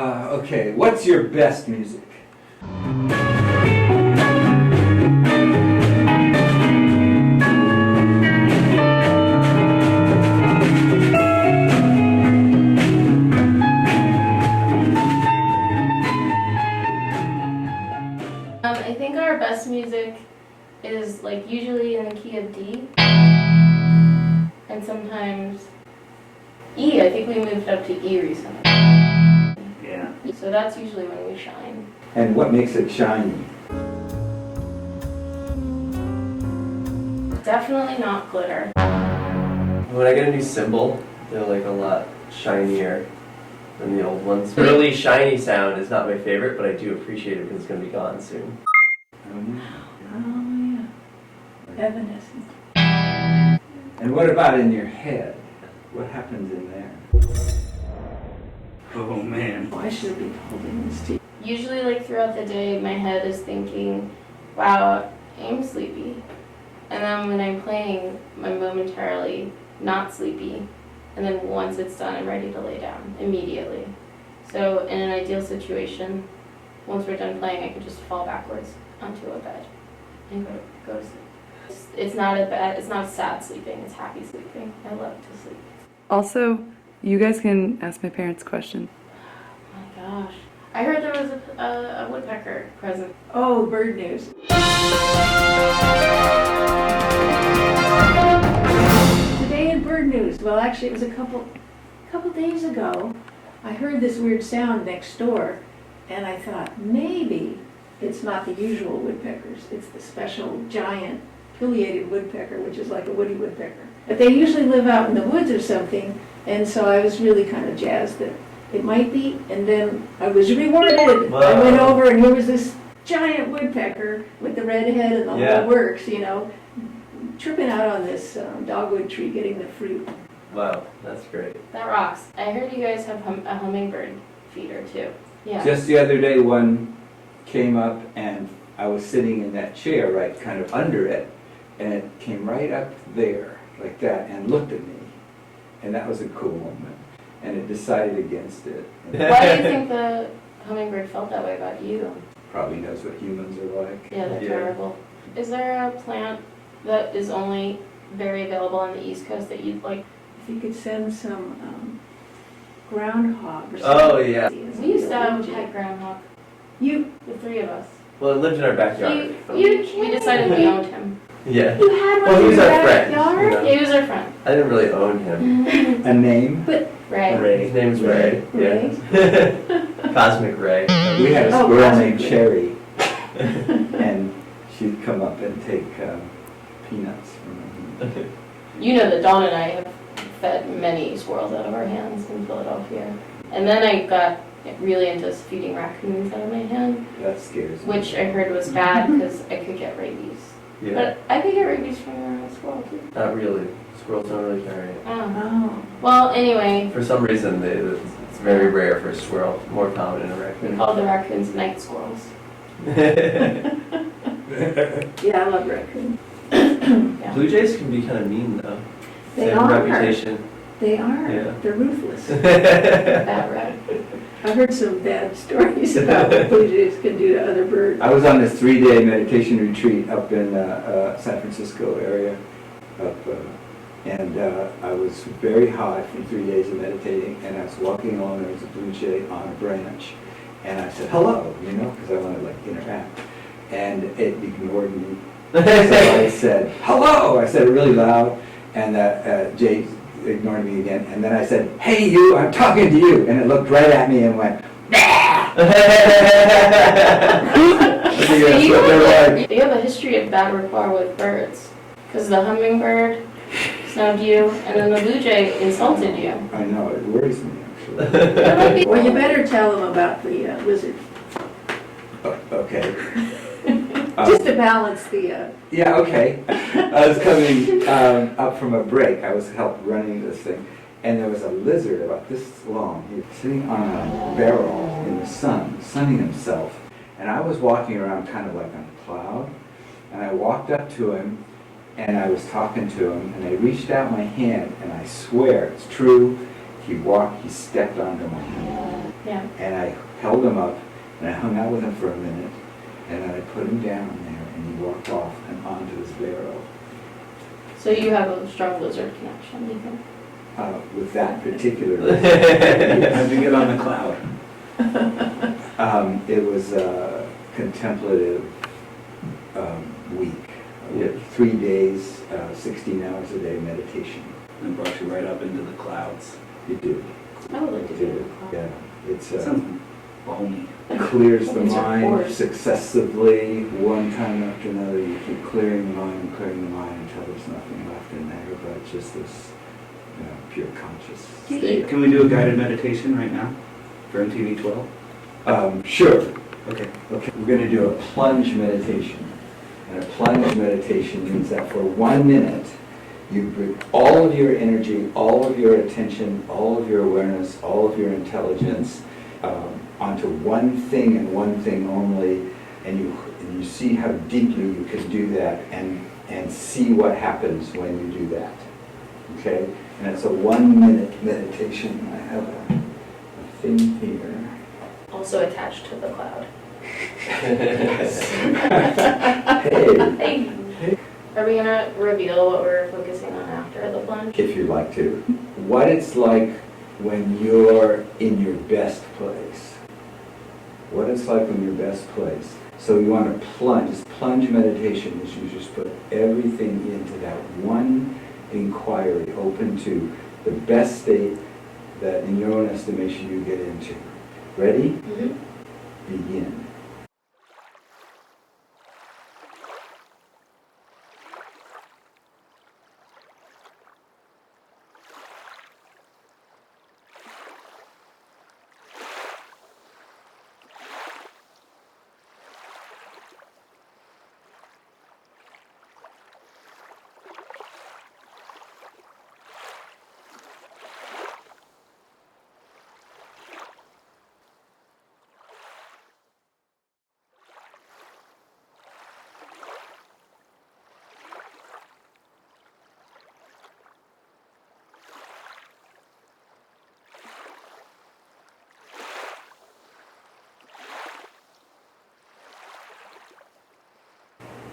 Okay, what's your best music? I think our best music is like usually in the key of D and sometimes E. I think we moved up to E recently. Yeah. So that's usually when we shine. And what makes it shiny? Definitely not glitter. When I get a new cymbal, they're like a lot shinier than the old ones. The really shiny sound is not my favorite, but I do appreciate it because it's going to be gone soon. Oh, yeah. Evanescent. And what about in your head? What happens in there? Oh man. Why should I be holding this to you? Usually like throughout the day my head is thinking, wow, I'm sleepy. And then when I'm playing, I'm momentarily not sleepy. And then once it's done, I'm ready to lay down immediately. So in an ideal situation, once we're done playing, I could just fall backwards onto a bed and go to sleep. It's not a bed, it's not sad sleeping, it's happy sleeping. I love to sleep. Also, you guys can ask my parents a question. Oh my gosh. I heard there was a woodpecker present. Oh, bird news. Today in bird news, well actually it was a couple days ago, I heard this weird sound next door and I thought maybe it's not the usual woodpeckers, it's the special giant pileated woodpecker, which is like a woody woodpecker. But they usually live out in the woods or something, and so I was really kind of jazzed that it might be, and then I was rewarded. Wow. I went over and here was this giant woodpecker with the red head and the whole works, you know, tripping out on this dogwood tree getting the fruit. Wow, that's great. That rocks. I heard you guys have a hummingbird feeder too. Yeah. Just the other day, one came up and I was sitting in that chair, right, kind of under it, and it came right up there, like that, and looked at me. And that was a cool moment. And it decided against it. Why do you think the hummingbird felt that way about you? Probably knows what humans are like. Yeah, they're terrible. Is there a plant that is only very available on the East Coast that you'd like? If you could send some groundhog or something. Oh, yeah. We used to have a pet groundhog, You the three of us. Well, it lived in our backyard. We decided we owned him. Yeah. had one Well, he in was your our friend. backyard? You know? He was our friend. I didn't really own him. A name? But Right. Ray. His name's Ray. Ray? Yeah. Cosmic Ray. We had a Oh, squirrel Cosmic named Ray. Cherry, and she'd come up and take peanuts from me. You know that Dawn and I have fed many squirrels out of our hands in Philadelphia. And then I got really into feeding raccoons out of my hand, That scares me. which I heard was bad because I could get rabies. Yeah. But I could get rabies from a squirrel too. Not really. Squirrels don't really carry it. Oh. oh, Well, anyway, For some reason, it's very rare for a squirrel. More common in a we raccoon. call the raccoons night squirrels. yeah, I love raccoon. Yeah. Blue jays can be kind of mean, though. They They have a are. reputation. They are. Yeah. They're ruthless. Bad red. I've heard some bad stories about what blue jays can do to other birds. I was on this 3-day meditation retreat up in San Francisco area, and I was very high from 3 days of meditating, and I was walking along, there was a blue jay on a branch, and I said, hello, you know, because I wanted to like interact, and it ignored me. So I said, hello, I said it really loud, and Jay ignored me again, and then I said, hey you, I'm talking to you, and it looked right at me and went, I think that's what they're like. You have a history of bad rapport with birds. Because the hummingbird snubbed you, and then the blue jay insulted you. I know, it worries me actually. Well, you better tell them about the lizard, Okay. just to balance the. Yeah, okay. I was coming up from a break. I was helped running this thing, and there was a lizard about this long. He was sitting on a barrel in the sun, sunning himself. And I was walking around kind of like on a cloud, and I walked up to him, and I was talking to him, and I reached out my hand, and I swear it's true. He stepped onto my hand. Yeah. And I held him up, and I hung out with him for a minute, and then I put him down there, and he walked off and onto his barrel. So you have a strong lizard connection, you think? With that particular, How'd you get on the cloud? it was a contemplative week. With 3 days, 16 hours a day meditation. And brought you right up into the clouds. You do. I would like to You do do. it. Yeah. It's That sounds balmy. clears the These are mind pores. successively, one time after another. You keep clearing the mind until there's nothing left in there but just this pure conscious state. Can we do a guided meditation right now for MTV12? Sure. Okay. Okay, we're going to do a plunge meditation. And a plunge meditation means that for 1 minute, you bring all of your energy, all of your attention, all of your awareness, all of your intelligence onto one thing and one thing only, and you see how deeply you can do that and see what happens when you do that. Okay? And it's a 1 minute meditation. I have a thing here. Also attached to the cloud. Hey. Hey. Are we gonna reveal what we're focusing on after the plunge? If you'd like to. What it's like when you're in your best place. What it's like when you're best place. So you want to plunge. This plunge meditation is you just put everything into that one inquiry, open to the best state that in your own estimation you get into. Ready? Mm-hmm. Begin.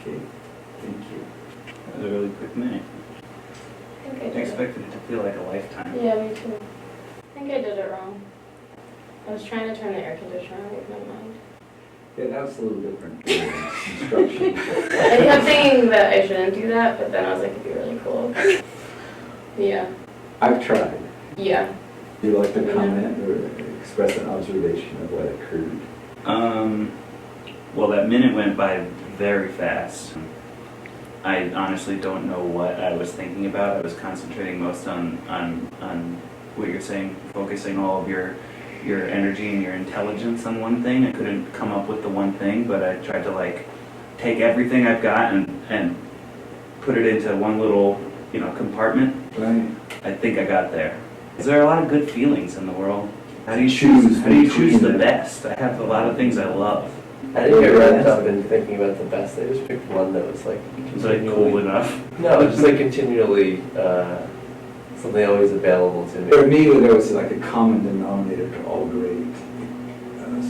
Okay, thank you. That was a really quick minute. I think I I did it. expected it to feel like a lifetime. Yeah, me too. I think I did it wrong. I was trying to turn the air conditioner on with my mind. Yeah, that was a little different instruction. I kept thinking that I shouldn't do that, but then I was like, it'd be really cool. Yeah. I've tried. Yeah. Do you like to comment or express an observation of what occurred? Well, that minute went by very fast. I honestly don't know what I was thinking about. I was concentrating most on what you're saying, focusing all of your energy and your intelligence on one thing. I couldn't come up with the one thing, but I tried to take everything I've got and put it into one little compartment. Right. I think I got there. Is there a lot of good feelings in the world? How do you Choose How do you choose the between them. best? I have a lot of things I love. I didn't get wrapped up in thinking about the best. I just picked one that was Is that cool enough? No, just continually something always available to me. For me, there was like a common denominator to all great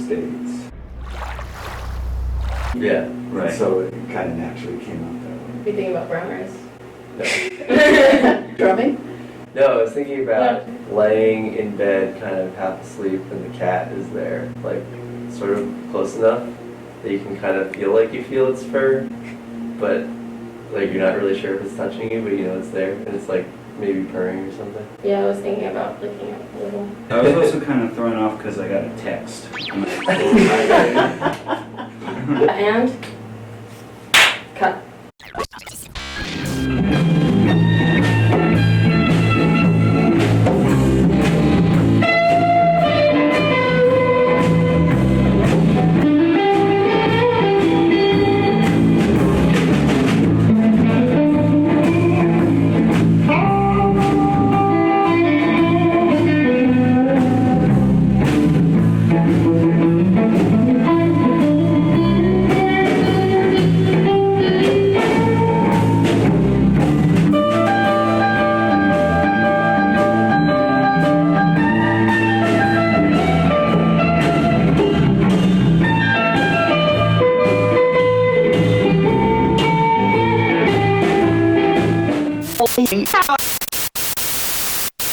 states. Yeah. Right. So it kind of naturally came out that way. You thinking about brown rice? Drumming? No, I was thinking about laying in bed, kind of half asleep, and the cat is there, sort of close enough that you can kind of feel like you feel its fur, but you're not really sure if it's touching you, but you know it's there, and it's maybe purring or something. Yeah, I was thinking about looking at a little. I was also kind of thrown off because I got a text. And?